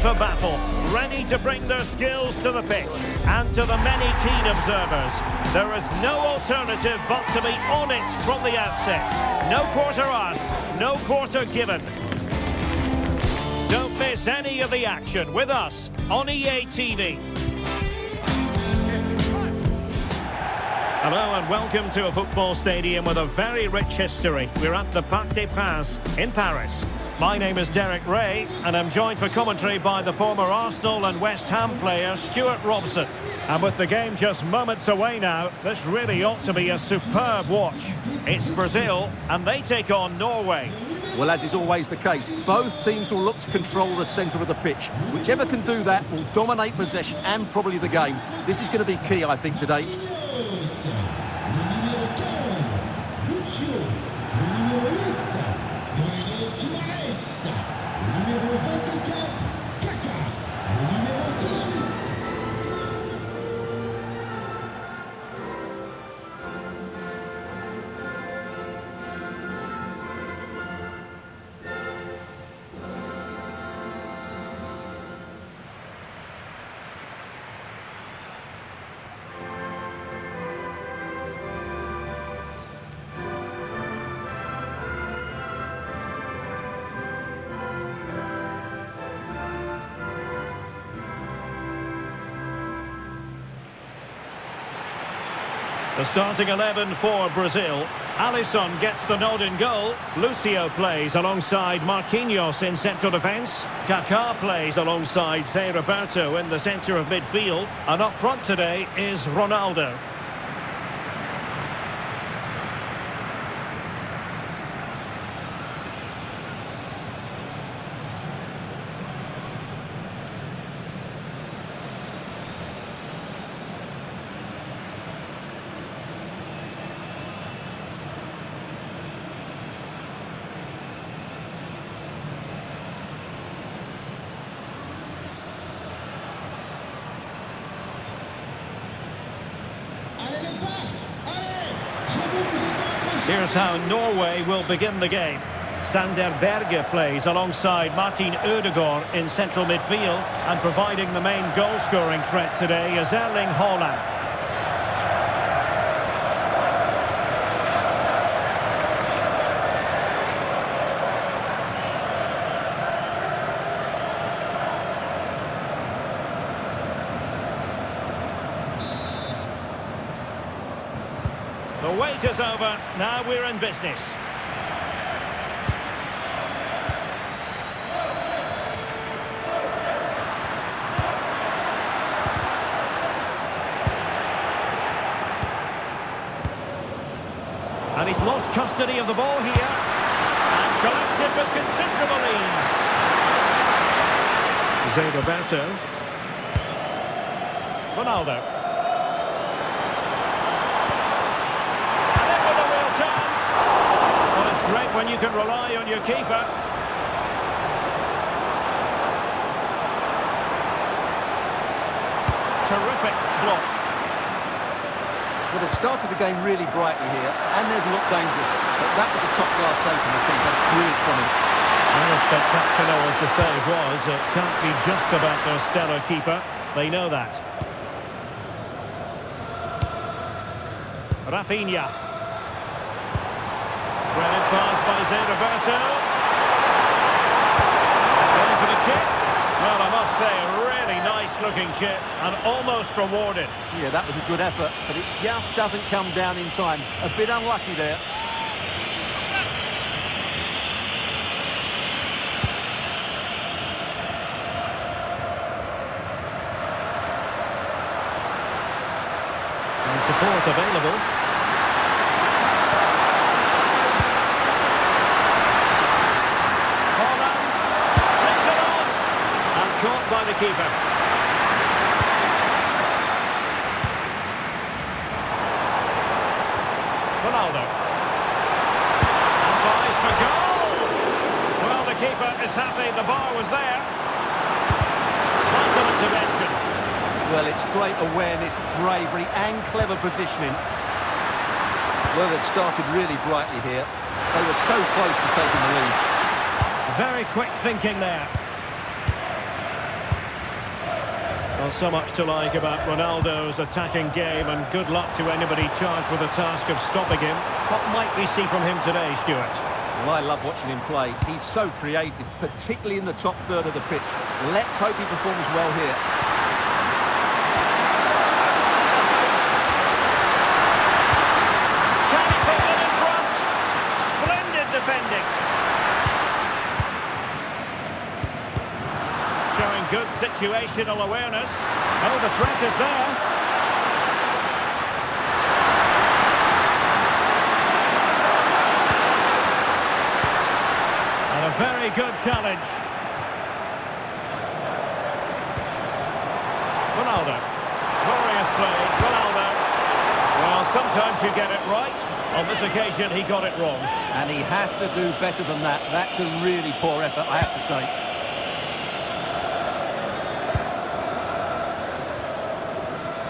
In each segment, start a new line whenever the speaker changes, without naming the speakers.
for battle, ready to bring their skills to the pitch. And to the many keen observers, there is no alternative but to be on it from the outset. No quarter asked, no quarter given. Don't miss any of the action with us on EA TV. Hello and welcome to a football stadium with a very rich history. We're at the Parc des Princes in Paris. My name is Derek Ray and I'm joined for commentary by the former Arsenal and West Ham player Stuart Robson. And with the game just moments away now, this really ought to be a superb watch. It's Brazil and they take on Norway.
Well, as is always the case, both teams will look to control the centre of the pitch. Whichever can do that will dominate possession and probably the game. This is going to be key, I think, today.
The starting 11 for Brazil. Alisson gets the nod in goal. Lucio plays alongside Marquinhos in central defence. Kaká plays alongside Zé Roberto in the centre of midfield. And up front today is Ronaldo. Here's how Norway will begin the game. Sander Berge plays alongside Martin Ødegaard in central midfield, and providing the main goal-scoring threat today is Erling Haaland. The wait is over, now we're in business. And he's lost custody of the ball here. And collected with considerable ease. Zé Roberto. Ronaldo. Great when you can rely on your keeper. Terrific block.
Well, they've started the game really brightly here, and they've looked dangerous. But that was a top-class save from the keeper. Brilliant from him.
And as spectacular as the save was, it can't be just about their stellar keeper. They know that. Rafinha. Brilliant pass by Zé Roberto. Going for the chip. Well, I must say, a really nice-looking chip and almost rewarded.
Yeah, that was a good effort, but it just doesn't come down in time. A bit unlucky there. And support available.
Caught by the keeper. Ronaldo. Tries for goal. Well, the keeper is happy the bar was there. Vital intervention.
Well, it's great awareness, bravery and clever positioning. Well, they've started really brightly here. They were so close to taking the lead.
Very quick thinking there. Well, so much to like about Ronaldo's attacking game, and good luck to anybody charged with the task of stopping him. What might we see from him today, Stuart?
Well, I love watching him play. He's so creative, particularly in the top third of the pitch. Let's hope he performs well here.
Can he put it in front? Splendid defending. Showing good situational awareness. Oh, the threat is there. And a very good challenge. Ronaldo. Glorious play. Ronaldo. Well, sometimes you get it right. On this occasion, he got it wrong.
And he has to do better than that. That's a really poor effort, I have to say.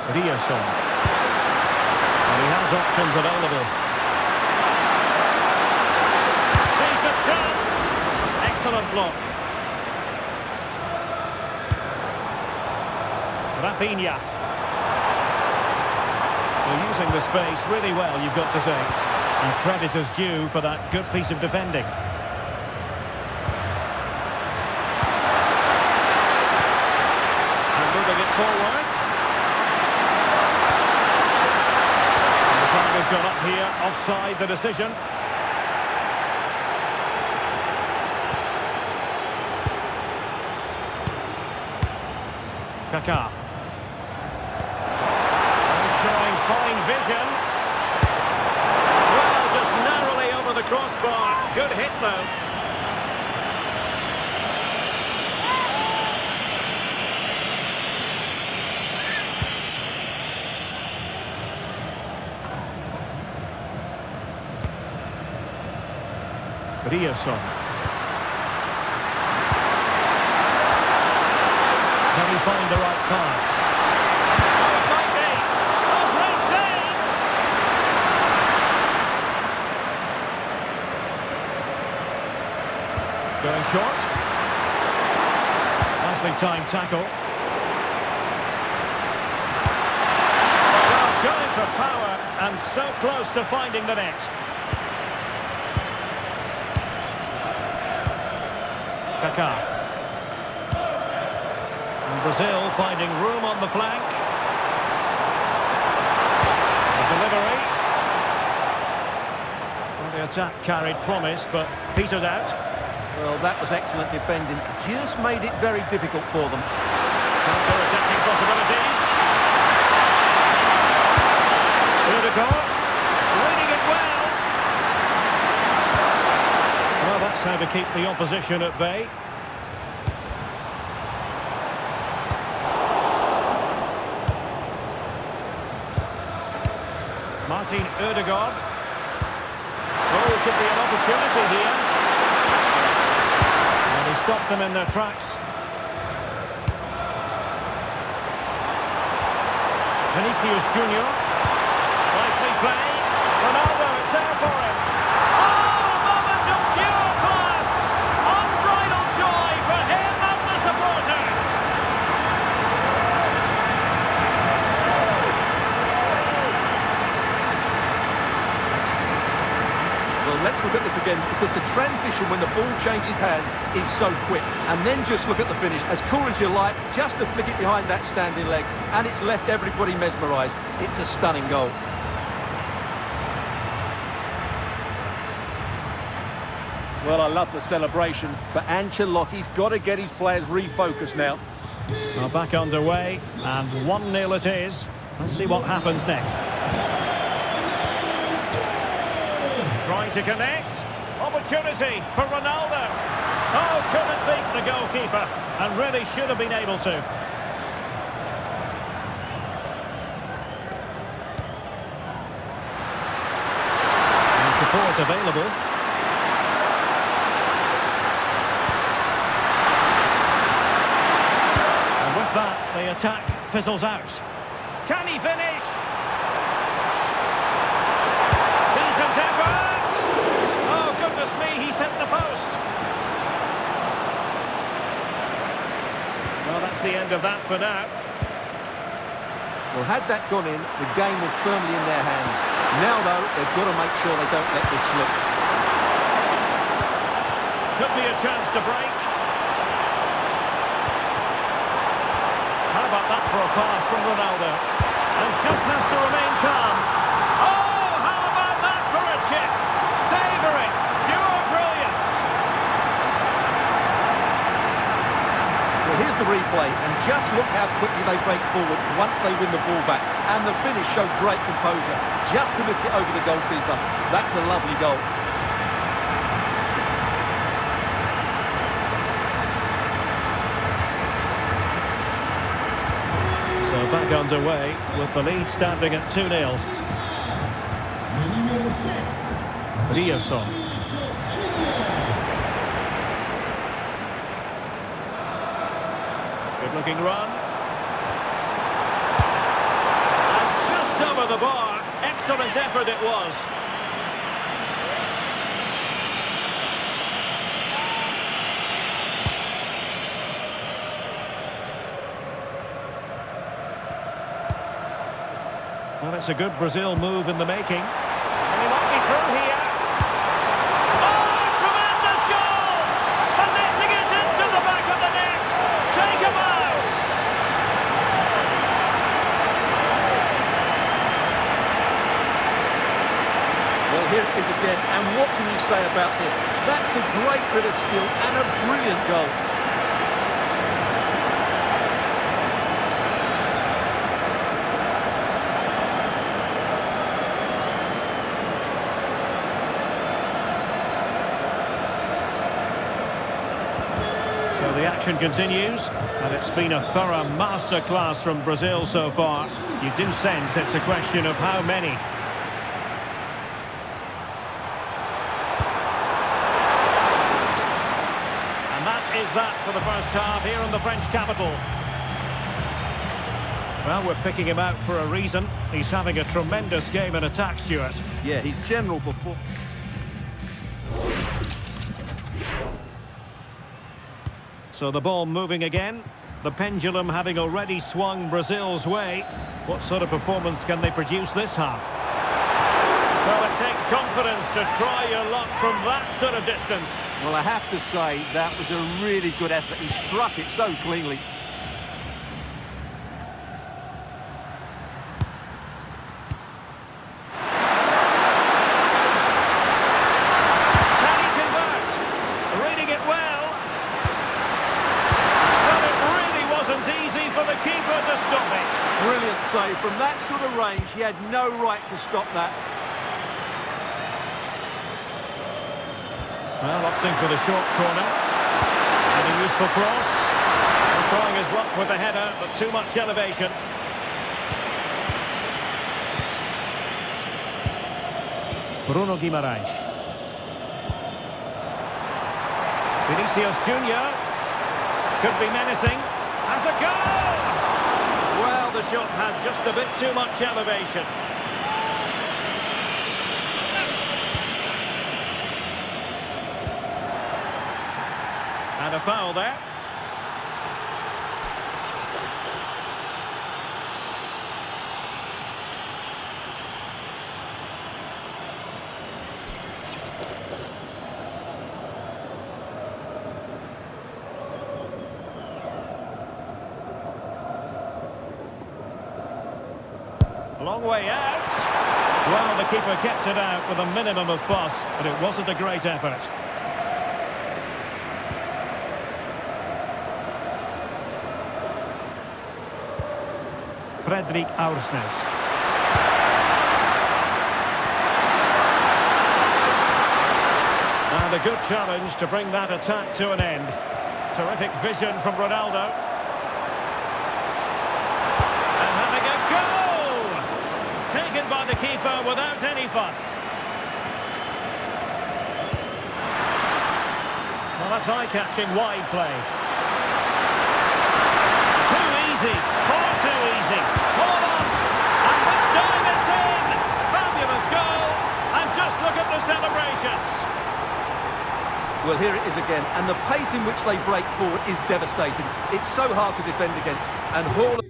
Vinicius. And he has options available. Decent chance. Excellent block. Rafinha. They're using the space really well, you've got to say. And credit is due for that good piece of defending. And moving it forward. Has gone up here, offside the decision. Kaká. Showing fine vision. Well, just narrowly over the crossbar. Good hit though. Vinicius. Can he find the right pass? Oh, it might be. Oh, great save! Going short. Nicely timed tackle. Well, going for power and so close to finding the net. Kaká. And Brazil finding room on the flank. The delivery. Well, the attack carried promise, but petered out.
Well, that was excellent defending. Just made it very difficult for them.
Counter-attacking possibilities. Ødegaard. Reading it well. Well, that's how to keep the opposition at bay. Martin Ødegaard. Oh, could be an opportunity here. And he stopped them in their tracks. Vinícius Jr. Nicely played. Ronaldo is there for him. Oh, a moment of pure class! Unbridled joy for him and the supporters!
Well, let's look at this again, because the transition when the ball changes hands is so quick. And then just look at the finish. As cool as you like, just to flick it behind that standing leg. And it's left everybody mesmerised. It's a stunning goal. Well, I love the celebration, but Ancelotti's got to get his players refocused now.
Well, back underway, and 1-0 it is. Let's see what happens next. Trying to connect. Opportunity for Ronaldo. Oh, couldn't beat the goalkeeper, and really should have been able to. And support available. And with that, the attack fizzles out. Can he finish? Decent effort! Oh, goodness me, he sent the post. Well, that's the end of that for now.
Well, had that gone in, the game was firmly in their hands. Now, though, they've got to make sure they don't let this slip.
Could be a chance to break. How about that for a pass from Ronaldo? And just has to remain calm. Oh, how about that for a chip? Savouring, pure brilliance.
Well, here's the replay, and just look how quickly they break forward once they win the ball back. And the finish showed great composure, just to lift it over the goalkeeper. That's a lovely goal.
So back underway, with the lead standing at 2-0. Vinicius. Good-looking run. And just over the bar. Excellent effort it was. Well, it's a good Brazil move in the making. And he might be through here. Oh, tremendous goal! Finessing it into the back of the net. Take a bow.
Well, here it is again, and what can you say about this? That's a great bit of skill and a brilliant goal.
So the action continues, and it's been a thorough masterclass from Brazil so far. You do sense it's a question of how many. And that is that for the first half here in the French capital. Well, we're picking him out for a reason. He's having a tremendous game in attack, Stuart.
Yeah, his general performance.
So the ball moving again. The pendulum having already swung Brazil's way. What sort of performance can they produce this half? Well, it takes confidence to try your luck from that sort of distance.
Well, I have to say, that was a really good effort. He struck it so cleanly.
Can he convert? Reading it well. But it really wasn't easy for the keeper to stop it.
Brilliant save. From that sort of range, he had no right to stop that.
Well, opting for the short corner. And a useful cross. And trying his luck with the header, but too much elevation. Bruno Guimaraes. Vinícius Jr. Could be menacing. Has a goal! Well, the shot had just a bit too much elevation. And a foul there. A long way out. Well, the keeper kept it out with a minimum of fuss, but it wasn't a great effort. Fredrik Aursnes. And a good challenge to bring that attack to an end. Terrific vision from Ronaldo. And having a goal! Taken by the keeper without any fuss. Well, that's eye-catching wide play. Too easy. Far too easy. Hold on. And this time it's in. Fabulous goal. And just look at the celebrations.
Well, here it is again. And the pace in which they break forward is devastating. It's so hard to defend against. And Haaland...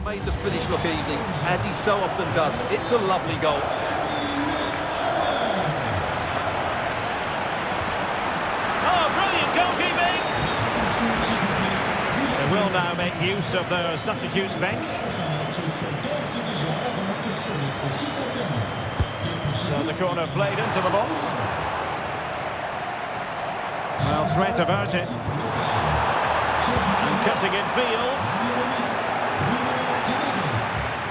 Made the finish look easy, as he so often does. It's a lovely goal.
Oh, brilliant goalkeeping! They will now make use of their substitutes bench. So the corner played into the box. Well, threat averted. And cutting in field.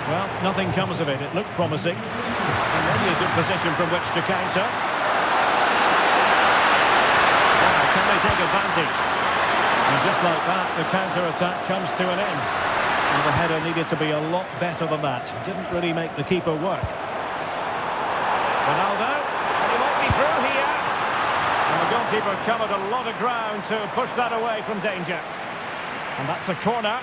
Well, nothing comes of it. It looked promising. And maybe a good position from which to counter. Well, can they take advantage? And just like that, the counter-attack comes to an end. And the header needed to be a lot better than that. Didn't really make the keeper work. Ronaldo, and he might be through here. And the goalkeeper covered a lot of ground to push that away from danger. And that's a corner.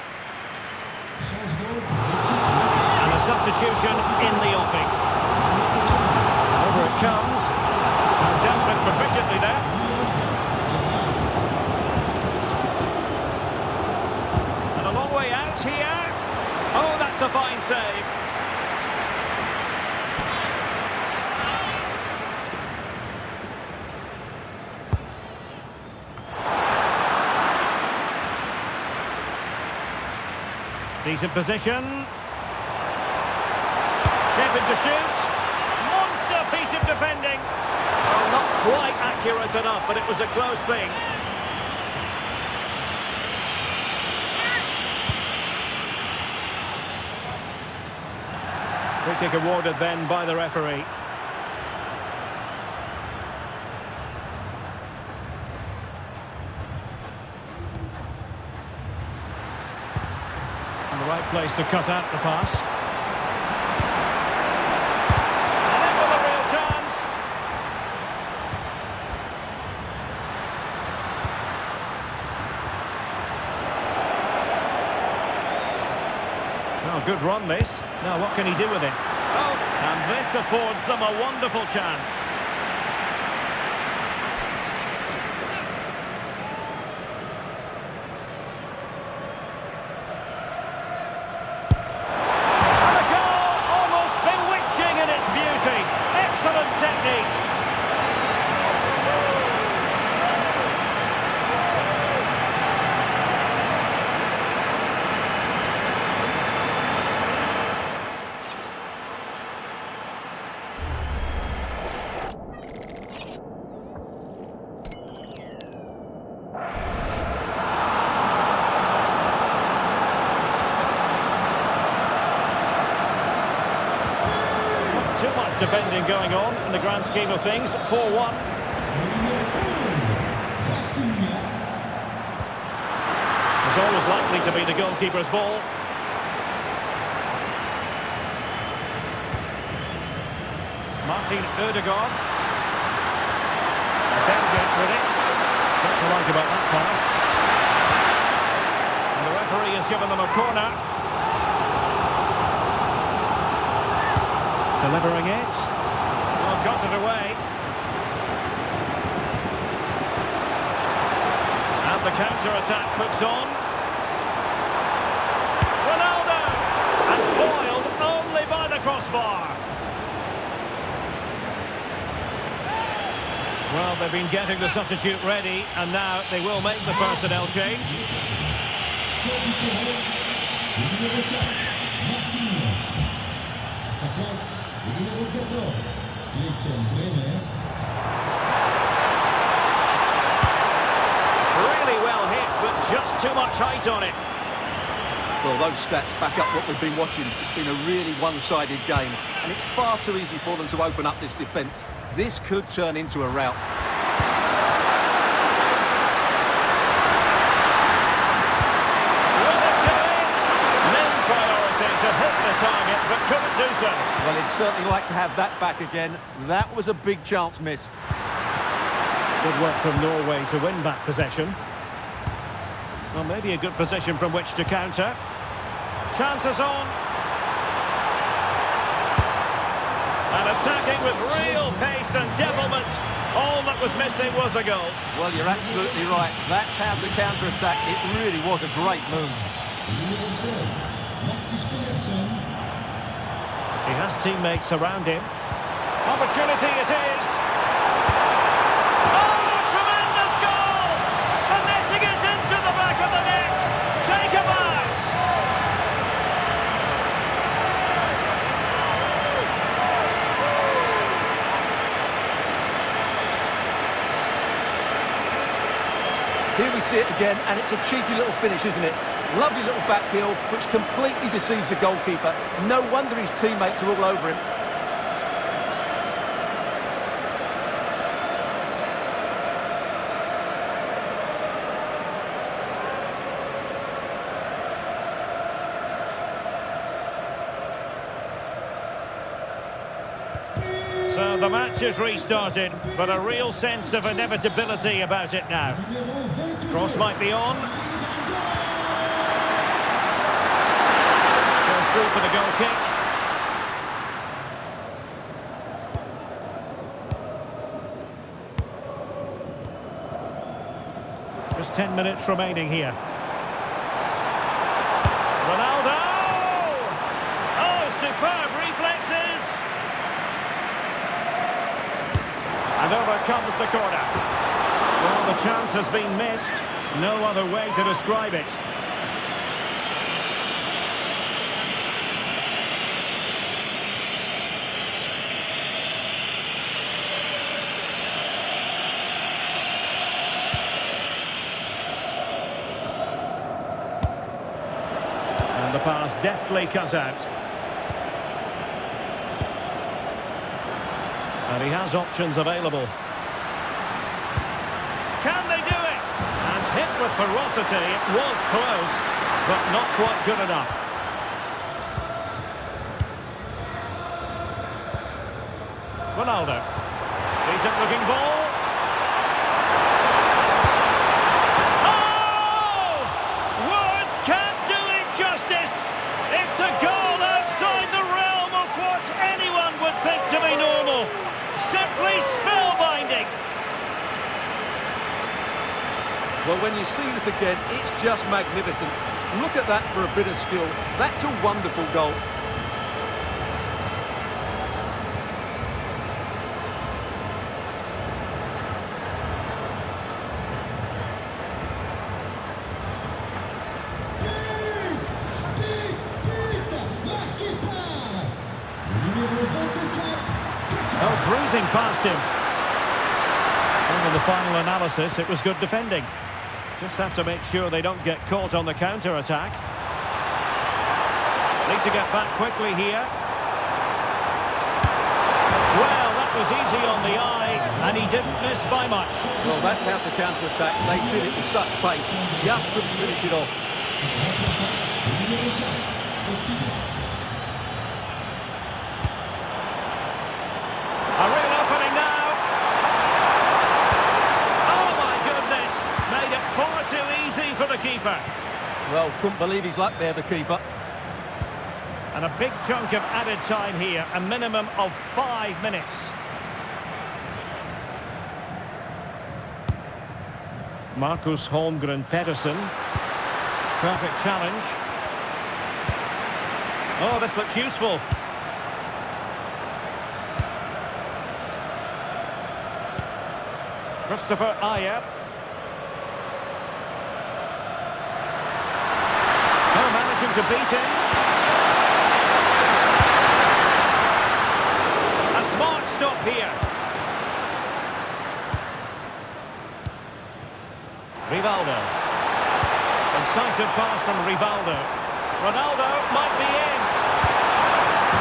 And a substitution in the offing. Over it comes. And dealt with proficiently there. And a long way out here. Oh, that's a fine save. Decent position. Shaping to shoot. Monster piece of defending. Well, not quite accurate enough, but it was a close thing. Free kick awarded then by the referee. The right place to cut out the pass. And in with a real chance. Oh, good run this. Now what can he do with it? Oh, and this affords them a wonderful chance. Excellent technique. Too much defending going on in the grand scheme of things. 4-1. It's always likely to be the goalkeeper's ball. Martin Ødegaard. Then get with it. What to like about that pass. And the referee has given them a corner. Delivering it. Well, got it away. And the counter-attack puts on. Ronaldo! And foiled only by the crossbar. Well, they've been getting the substitute ready, and now they will make the personnel change. Really well hit, but just too much height on it.
Well, those stats back up what we've been watching. It's been a really one-sided game, and it's far too easy for them to open up this defence. This could turn into a rout.
To hit the target, but couldn't do so.
Well, he'd certainly like to have that back again. That was a big chance missed.
Good work from Norway to win back possession. Well, maybe a good position from which to counter. Chances on. And attacking with real pace and devilment. All that was missing was a goal.
Well, you're absolutely right. That's how to counter-attack. It really was a great move.
He has teammates around him. Opportunity it is. Oh, tremendous goal! Finessing it into the back of the net. Take a bow.
Here we see it again, and it's a cheeky little finish, isn't it? Lovely little back heel, which completely deceives the goalkeeper. No wonder his teammates are all over him.
So the match is restarted, but a real sense of inevitability about it now. Cross might be on. Goes through for the goal kick. Just 10 minutes remaining here. Ronaldo! Oh, superb reflexes! And over comes the corner. Well, the chance has been missed. No other way to describe it. And the pass deftly cut out. And he has options available. Can they do it? And hit with ferocity. It was close, but not quite good enough. Ronaldo. Decent looking ball. Oh! Words can't do it justice. It's a goal outside the realm of what anyone would think to be normal. Simply spellbinding.
Well, when you see this again, it's just magnificent. Look at that for a bit of skill. That's a wonderful goal.
Oh, bruising past him. And in the final analysis, it was good defending. Just have to make sure they don't get caught on the counter-attack. Need to get back quickly here. Well, that was easy on the eye, and he didn't miss by much.
Well, that's how to counter-attack. They did it with such pace. Just couldn't finish it off.
A real opening now. Oh, my goodness. Made it far too easy for the keeper.
Well, couldn't believe his luck there, the keeper.
And a big chunk of added time here, a minimum of 5 minutes. Marcus Holmgren Pedersen. Perfect challenge. Oh, this looks useful. Christopher Ayer. Oh, managing to beat him. A smart stop here. Rivaldo. Incisive pass from Rivaldo. Ronaldo might be in.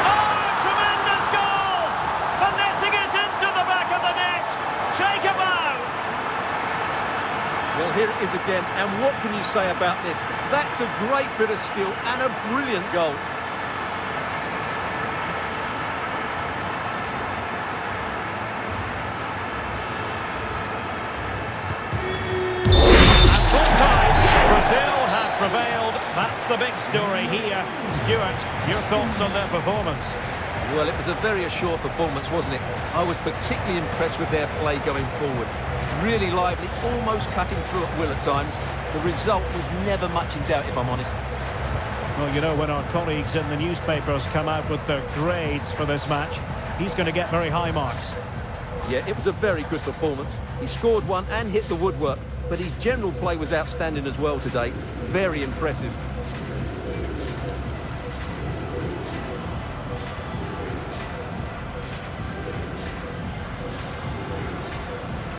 Oh, tremendous goal! Finessing it into the back of the net. Take a bow.
Well, here it is again, and what can you say about this? That's a great bit of skill and a brilliant goal.
At full time, Brazil have prevailed. That's the big story here. Stuart, your thoughts on their performance?
Well, it was a very assured performance, wasn't it? I was particularly impressed with their play going forward. Really lively, almost cutting through at will at times. The result was never much in doubt, if I'm honest.
Well, you know, when our colleagues in the newspapers come out with their grades for this match, he's going to get very high marks.
Yeah, it was a very good performance. He scored one and hit the woodwork, but his general play was outstanding as well today. Very impressive.